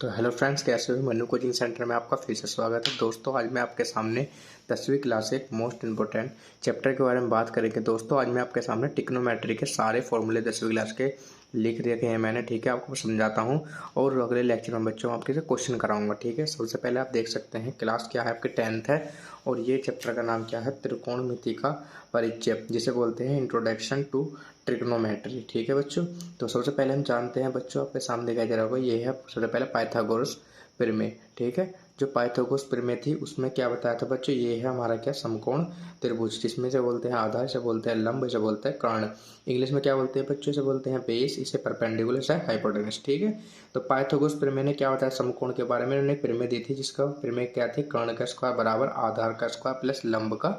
तो hello friends, कैसे हो? मनु कोचिंग सेंटर में आपका फिर से स्वागत है। दोस्तों, आज मैं आपके सामने 10वीं क्लास एक मोस्ट इंपॉर्टेंट चैप्टर के बारे में बात करेंगे। दोस्तों, आज मैं आपके सामने ट्रिग्नोमेट्री के सारे फॉर्मूले 10वीं क्लास के लिख रखे हैं मैंने, ठीक है। आपको समझाता हूँ और अगले लेक्चर में बच्चों आपके से क्वेश्चन कराऊंगा, ठीक है। सबसे पहले आप देख सकते हैं क्लास क्या है, आपकी 10th है और ये चैप्टर का नाम क्या है, त्रिकोणमिति का परिचय, जिसे बोलते हैं इंट्रोडक्शन टू ट्रिग्नोमेट्री, ठीक है बच्चों। तो सबसे पहले हम जानते हैं बच्चों, आपके सामने दिखाई दे रहा होगा, ये है सबसे पहले पाइथागोरस प्रमेय, ठीक है। जो पाइथागोरस प्रमेय थी उसमें क्या बताया था बच्चों, ये है हमारा क्या, समकोण त्रिभुज, जिसमें से बोलते हैं आधार, इसे बोलते हैं लंब, इसे बोलते हैं कर्ण। इंग्लिश में क्या बोलते हैं बच्चों, इसे बोलते हैं बेस, इसे परपेंडिकुलर, इसे हाइपोटेनस, ठीक है। तो पाइथागोरस प्रमेय ने क्या बताया समकोण के बारे में, उन्होंने प्रमेय दी थी जिसका प्रमेय क्या थी, कर्ण का स्क्वायर बराबर आधार का स्क्वायर प्लस लंब का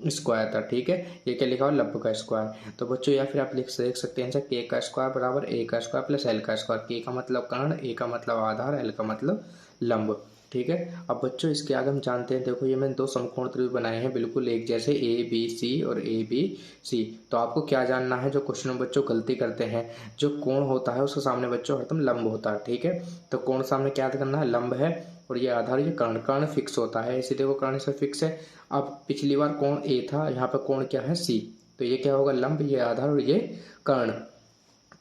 स्क्वायर था, ठीक है। ये क्या लिखा हुआ, लंब का स्क्वायर। तो बच्चों या फिर आप देख सकते हैं के का स्क्वायर बराबर ए का स्क्वायर प्लस एल का स्क्वायर। के का मतलब कर्ण, ए का मतलब आधार, एल का मतलब लंब, ठीक है। अब बच्चों इसके आगे हम जानते हैं, देखो ये मैंने दो समकोण त्रिभुज बनाए हैं बिल्कुल एक जैसे, ए बी सी और ए बी सी। तो आपको क्या जानना है, जो क्वेश्चन में बच्चों गलती करते हैं, जो कोण होता है उसके सामने बच्चों हरदम लंब होता है, ठीक है। तो कोण सामने क्या करना है, लंब है, और ये आधार, ये कर्ण, कर्ण फिक्स होता है, इसी देखो कर्ण से फिक्स है। अब पिछली बार कोण ए था, यहाँ पे कोण क्या है, सी, तो ये क्या होगा, लंब, ये आधार और ये कर्ण।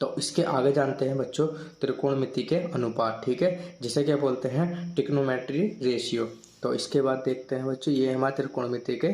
तो इसके आगे जानते हैं बच्चों त्रिकोणमिति के अनुपात, ठीक है, जिसे क्या बोलते हैं, ट्रिग्नोमेट्री रेशियो। तो इसके बाद देखते हैं बच्चों, ये हमारे त्रिकोणमिति के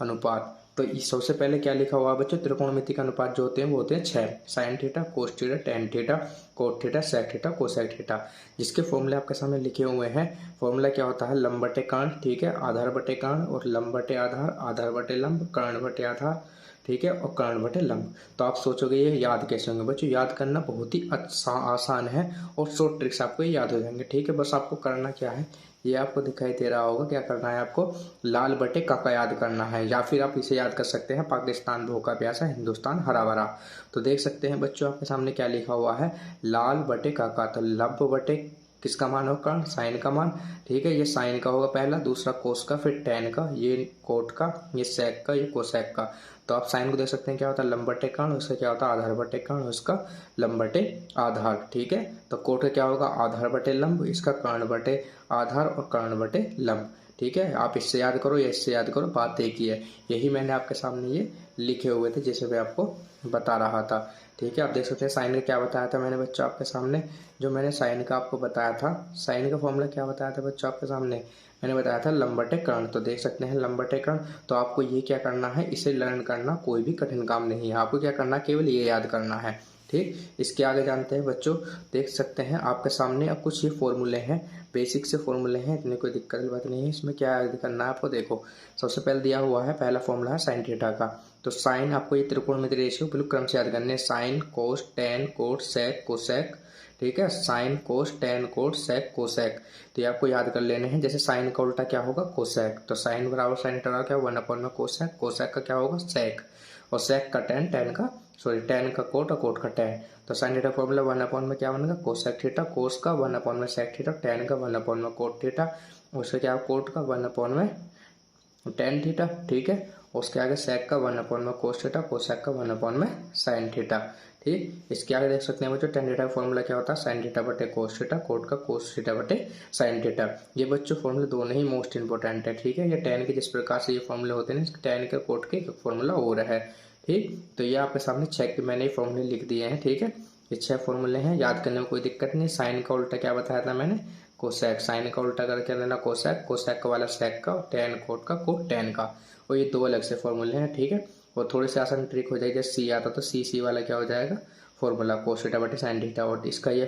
अनुपात। तो इस सबसे पहले क्या लिखा हुआ बच्चों, त्रिकोणमिति के अनुपात जो होते हैं वो होते हैं 6, sine theta, cos theta, tan theta, cot theta, sec theta, cosec theta, जिसके फॉर्मूले आपके सामने लिखे हुए हैं। फॉर्मूला क्या होता है, लंब बटे कर्ण, ठीक है, आधार बटे कर्ण, और लंब बटे आधार, आधार बटे लंब, कर्ण बटे आधार, ठीक है, और कर्ण बटे लंब। तो आप सोचोगे ये याद कैसे होंगे बच्चों, याद करना बहुत ही आसान है और शॉर्ट ट्रिक्स आपको याद हो जाएंगे, ठीक है। बस आपको करना क्या है, ये आपको दिखाई दे रहा होगा, क्या करना है आपको, लाल बटे काका याद करना है, या फिर आप इसे याद कर सकते हैं, पाकिस्तान भूखा प्यासा हिंदुस्तान हरा भरा। तो देख सकते हैं बच्चों आपके सामने क्या लिखा हुआ है, लाल बटे काका, तो लब बटे किसका मान होगा, कर्ण, साइन का मान, ठीक है। ये साइन का होगा पहला, दूसरा कोस का, फिर टेन का, ये कोट का, ये सेक का, ये कोसेक का। तो आप साइन को देख सकते हैं क्या होता है, लंब बटे कर्ण, उसका क्या होता है, आधार बटे कर्ण, उसका लंब बटे आधार, ठीक है। तो कोट का क्या होगा, आधार बटे लंब, इसका कर्ण बटे आधार और कर्ण बटे लंब, ठीक है। आप इससे याद करो या इससे याद करो, बात एक ही है। यही मैंने आपके सामने ये लिखे हुए थे जिसे मैं आपको बता रहा था, ठीक है। आप देख सकते हैं साइन का क्या बताया था मैंने बच्चों आपके सामने, जो मैंने साइन का आपको बताया था, साइन का फॉर्मूला क्या बताया था बच्चों आपके सामने, मैंने बताया था लंब बटे कर्ण। तो देख सकते हैं लंब बटे कर्ण। तो आपको ये क्या करना है, इसे लर्न करना कोई भी कठिन काम नहीं है, आपको क्या करना है, केवल ये याद करना है, ठीक। इसके आगे जानते हैं बच्चों, देख सकते हैं आपके सामने अब कुछ ये फॉर्मूले हैं, बेसिक से फॉर्मूले हैं, इतनी कोई दिक्कत की बात नहीं है। इसमें क्या याद करना है आपको, देखो सबसे पहले दिया हुआ है, पहला फॉर्मूला है साइन थीटा का। तो साइन आपको ये त्रिकोणमिति रेशियो बिल्कुल क्रम से याद करने, sine cos tan cot sec cosec, ठीक है, sine cos tan cot sec cosec. तो ये आपको याद कर लेने हैं। जैसे साइन का उल्टा क्या होगा, कोसेक, तो साइन बराबर साइन थीटा क्या, 1 में कोसेक, कोसेक का क्या होगा, सेक, और सेक का टेन, टेन का सॉरी टेन का कोट और कोट का टेन। तो साइन थीटा फॉर्मूला 1 में क्या बनेगा, कोसेक थीटा, कोस का 1 में सेक थीटा, टेन का 1 में कोट थीटा, उसका क्या कोट का 1 में टेन थीटा, ठीक है। उसके आगे सेक का 1 में कोस थीटा, कोसेक का 1 में साइन थीटा, ठीक। इसके आगे देख सकते हैं बच्चों टेन थीटा का फॉर्मूला क्या होता है, साइन थीटा बटे कोस थीटा, कोट का कोस थीटा बटे साइन थीटा। ये बच्चों फॉर्मूले दोनों ही मोस्ट इंपॉर्टेंट है, ठीक है। ये टेन के जिस प्रकार से ये फॉर्मूले होते हैं, टेन के कोट के फॉर्मूला और है, ठीक। तो ये आपके सामने 6 के मैंने फॉर्मूले लिख दिए हैं, ठीक है। ये 6 फॉर्मूले हैं, याद करने में कोई दिक्कत नहीं। साइन का उल्टा क्या बताया था मैंने, कोसेक, साइन का उल्टा करके लेना कोसेक, कोसेक का वाला सेक का, टेन कोट का, कोट टेन का, और ये दो अलग से फॉर्मूले हैं, ठीक है। और थोड़ी सी आसान ट्रिक हो जाएगी, जैसे सी आता तो सी वाला क्या हो जाएगा, फॉर्मूला कोस थीटा बटे साइन थीटा, और इसका ये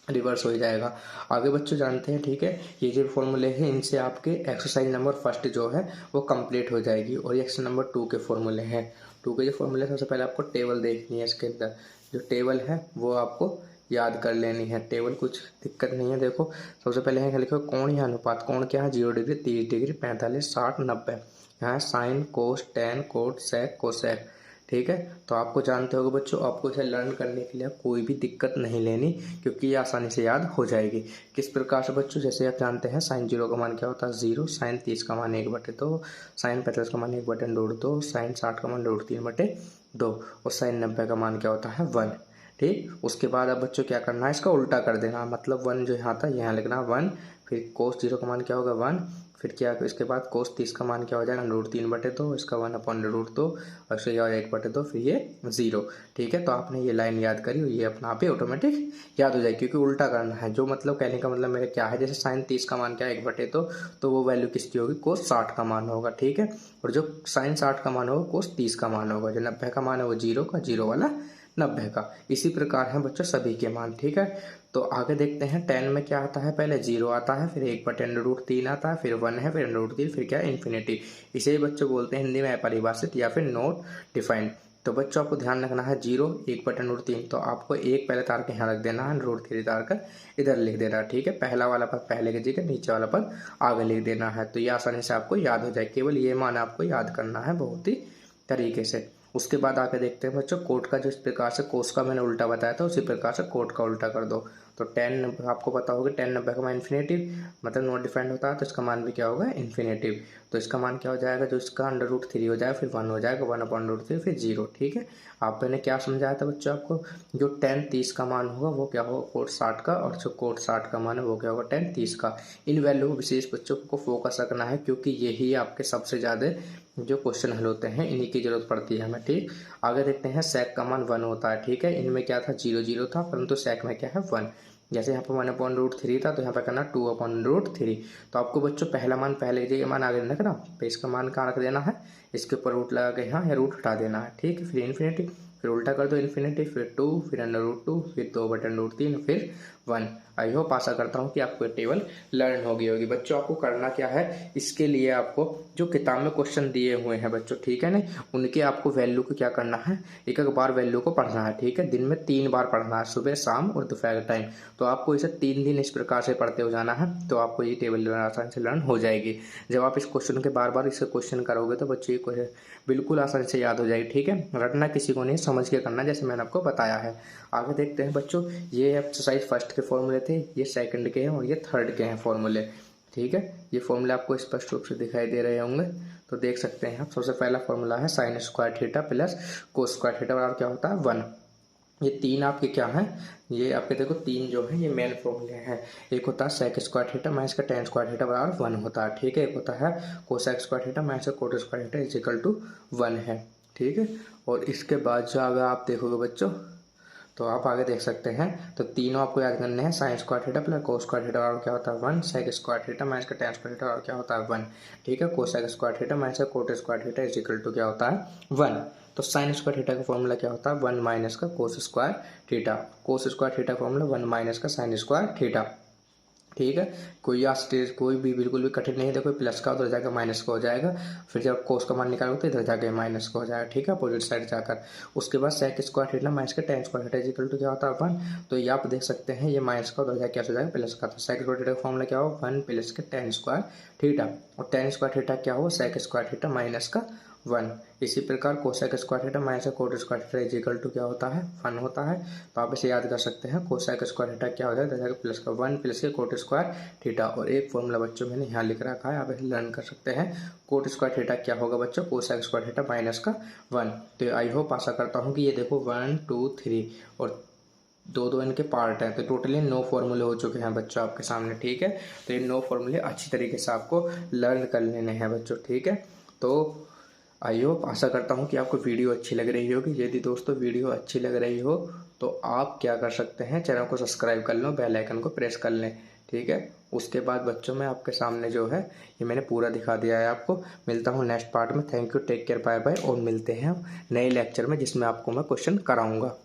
रिवर्स हो जाएगा। आगे बच्चों जानते हैं, ठीक है, ये जो फॉर्मूले हैं इनसे आपके एक्सरसाइज नंबर फर्स्ट जो है वो कंप्लीट हो जाएगी, और ये एक्सरसाइज नंबर 2 के फॉर्मूले हैं। 2 के जो फॉर्मूले सबसे पहले आपको टेबल देखनी है, इसके अंदर जो टेबल है वो आपको याद कर लेनी है। टेबल कुछ दिक्कत नहीं है, देखो सबसे पहले है लिखो कोण या अनुपात, कोण क्या है, 0 डिग्री, 30 डिग्री, 45, 60, 90। यहाँ sine cos tan cot sec cosec, ठीक है। तो आपको जानते होगे बच्चों, आपको इसे लर्न करने के लिए कोई भी दिक्कत नहीं लेनी, क्योंकि ये आसानी से याद हो जाएगी। किस प्रकार से बच्चों, जैसे आप जानते हैं साइन 0 का मान क्या होता है, 0, साइन 30 का मान 1/2, साइन 45 का मान 1/2, साइन 60 का मान √3/2, और साइन 90 का मान क्या होता है 1, ठीक। उसके बाद अब बच्चों क्या करना है, इसका उल्टा कर देना, मतलब 1 जो यहाँ था यहाँ लिखना 1, फिर कोस 0 का मान क्या होगा 1, फिर क्या इसके बाद कोस 30 का मान क्या हो जाएगा √3/2, इसका 1/√2 और इसका क्या हो जाएगा 1/2, फिर ये 0। ठीक है, तो आपने ये लाइन याद करी, ये अपना आप ही ऑटोमेटिक याद हो जाएगी, क्योंकि उल्टा करना है। जो मतलब कहने का मतलब मेरा क्या है, जैसे साइन 30 का मान क्या है 1/2, तो वो वैल्यू किसकी होगी, कोस 60 का मान होगा। ठीक है, और जो साइन 60 का मान होगा कोस 30 का मान होगा, जो 90 का मान है वो 0 का, 0 वाला 90 का। इसी प्रकार है बच्चों सभी के मान। ठीक है, तो आगे देखते हैं 10 में क्या आता है, पहले 0 आता है, फिर 1/√3 आता है, फिर 1 है, फिर √3, फिर क्या है इन्फिनिटी। इसे ही बच्चों बोलते हैं हिंदी में अपरिभाषित या फिर नॉट डिफाइंड। तो बच्चों आपको ध्यान रखना है 0 1/√3, तो आपको एक पहले तार के यहाँ रख देना है, √3 तार कर इधर लिख देना है। ठीक है, पहला वाला पद पहले की जगह, नीचे वाला पद आगे लिख देना है, तो ये आसानी से आपको याद हो जाए। केवल ये मान आपको याद करना है बहुत ही तरीके से। उसके बाद आके देखते हैं बच्चों कोट का, जिस प्रकार से कोस का मैंने उल्टा बताया था उसी प्रकार से कोट का उल्टा कर दो। तो 10 आपको पता होगा 10 90 का मान इन्फिनेटिव मतलब नॉट डिफाइंड होता है, तो इसका मान भी क्या होगा इन्फिनेटिव। तो इसका मान क्या हो जाएगा, जो इसका √3 हो जाएगा, फिर 1 हो जाएगा, 1/√3 फिर 0। ठीक है, आपने क्या समझाया था बच्चों आपको, जो 10 30 का मान होगा वो क्या होगा कोट 60 का, और जो कोट 60 का मान है वो क्या होगा 10 30 का। इन वैल्यू विशेष बच्चों को फोकस रखना है, क्योंकि यही आपके सबसे ज़्यादा जो क्वेश्चन हल होते हैं इन्हीं की जरूरत पड़ती है हमें। ठीक, आगे देखते हैं सेक का मान 1 होता है। ठीक है, इनमें क्या था 0 0 था, परंतु सेक में क्या है 1। जैसे यहाँ पर 1/√3 था, तो यहाँ पर करना 2/√3। तो आपको बच्चों पहला मान पहले जगह मान आगे रखना, तो इसका मान कहाँ रख देना है, इसके ऊपर रूट लगा के यहाँ या रूट हटा देना है। ठीक है, फिर इन्फिनिटी, फिर उल्टा कर दो इन्फिनिटी, फिर 2, फिर √2, फिर 2/√3, फिर 1। आई होप आशा करता हूँ कि आपको टेबल लर्न हो गई होगी। बच्चों आपको करना क्या है, इसके लिए आपको जो किताब में क्वेश्चन दिए हुए हैं बच्चों, ठीक है ना, उनके आपको वैल्यू को क्या करना है, एक एक बार वैल्यू को पढ़ना है। ठीक है, दिन में 3 बार पढ़ना है, सुबह शाम और दोपहर के टाइम। तो आपको इसे 3 दिन इस प्रकार से पढ़ते हो जाना है, तो आपको ये टेबल आसानी से लर्न हो जाएगी। जब आप इस क्वेश्चन के बार बार इसे क्वेश्चन करोगे तो बच्चों ये बिल्कुल आसानी से याद हो जाएगी। ठीक है, रटना किसी को नहीं, समझ के करना, जैसे मैंने आपको बताया है। आगे देखते हैं बच्चों, ये एक्सरसाइज फर्स्ट के फॉर्मूले थे, ये सेकंड के हैं और ये थर्ड के हैं फॉर्मूले। ठीक है, ये फॉर्मूले आपको स्पष्ट रूप से दिखाई दे रहे होंगे, तो देख सकते हैं आप। सबसे पहला फॉर्मूला है sign square theta plus cos square theta बराबर क्या होता है 1। ये 3 आपके क्या हैं, ये आपके देखो 3 जो है ये मेन फॉर्मूले हैं। एक होता है सेक स्क्वायर थीटा माइनस का टेन स्क्वायर थीटा बराबर 1 होता है। ठीक है, एक होता है कोसेक स्क्वायर थीटा माइनस का cot square theta is equal to 1 है। ठीक है, और इसके बाद जो अगर आप देखोगे बच्चों, तो आप आगे देख सकते हैं, तो तीनों आपको याद करने हैं, sine square theta plus cos square theta और क्या होता है 1, सेक स्क्वायर थीटा माइनस का टेन स्क्वायर थीटा और क्या होता है 1। ठीक है, कोसेक स्क्वायर थीटा माइनस का cot square theta is equal to क्या होता है 1। तो साइन स्क्वायर थीटा का फॉर्मूला क्या होता है 1 माइनस का cos square theta, cos square theta formula 1 minus का साइन स्क्वायर थीटा। ठीक है, कोई भी बिल्कुल भी कठिन नहीं है। देखो प्लस का उधर जाकर माइनस का हो जाएगा, फिर जब कोस का मान निकालोगे तो इधर जाके माइनस का हो जाएगा। ठीक है, अपोजिट साइड जाकर। उसके बाद सेक स्क्वायर थीटा माइनस का tan square theta equal to क्या होता है 1। तो ये आप देख सकते हैं, ये माइनस का उधर जाकर क्या हो जाएगा प्लस का। तो सेक स्क्वायर थीटा का फॉर्मूला क्या होगा 1 प्लस का टेन स्क्वायर थीटा, और टेन स्क्वायर थीटा क्या हो सेक स्क्वायर थीटा माइनस का 1। इसी प्रकार cosec square theta minus cot square theta is equal to क्या होता है 1 होता है। तो आप इसे याद कर सकते हैं, कोसेक स्क्वायर थीटा क्या हो जाएगा प्लस का 1 प्लस के कोट स्क्वायर थीटा। और एक फॉर्मूला बच्चों मैंने यहाँ लिख रखा है, आप इसे लर्न कर सकते हैं। कोट स्क्वायर थीटा क्या होगा बच्चों, कोसेक स्क्वायर थीटा माइनस का 1। तो आई होप आशा करता हूँ कि ये देखो 1 2 3 और दो इनके पार्ट हैं, तो टोटली 9 फॉर्मूले हो चुके हैं बच्चों आपके सामने। ठीक है, तो ये 9 फॉर्मूले अच्छी तरीके से आपको लर्न कर लेने हैं बच्चों। ठीक है, तो आई होप आशा करता हूँ कि आपको वीडियो अच्छी लग रही होगी। यदि दोस्तों वीडियो अच्छी लग रही हो तो आप क्या कर सकते हैं, चैनल को सब्सक्राइब कर लो, बेल आइकन को प्रेस कर लें। ठीक है, उसके बाद बच्चों में आपके सामने जो है ये मैंने पूरा दिखा दिया है आपको। मिलता हूँ नेक्स्ट पार्ट में। Thank you, take care, bye bye, और मिलते हैं नए लेक्चर में जिसमें आपको मैं क्वेश्चन कराऊंगा।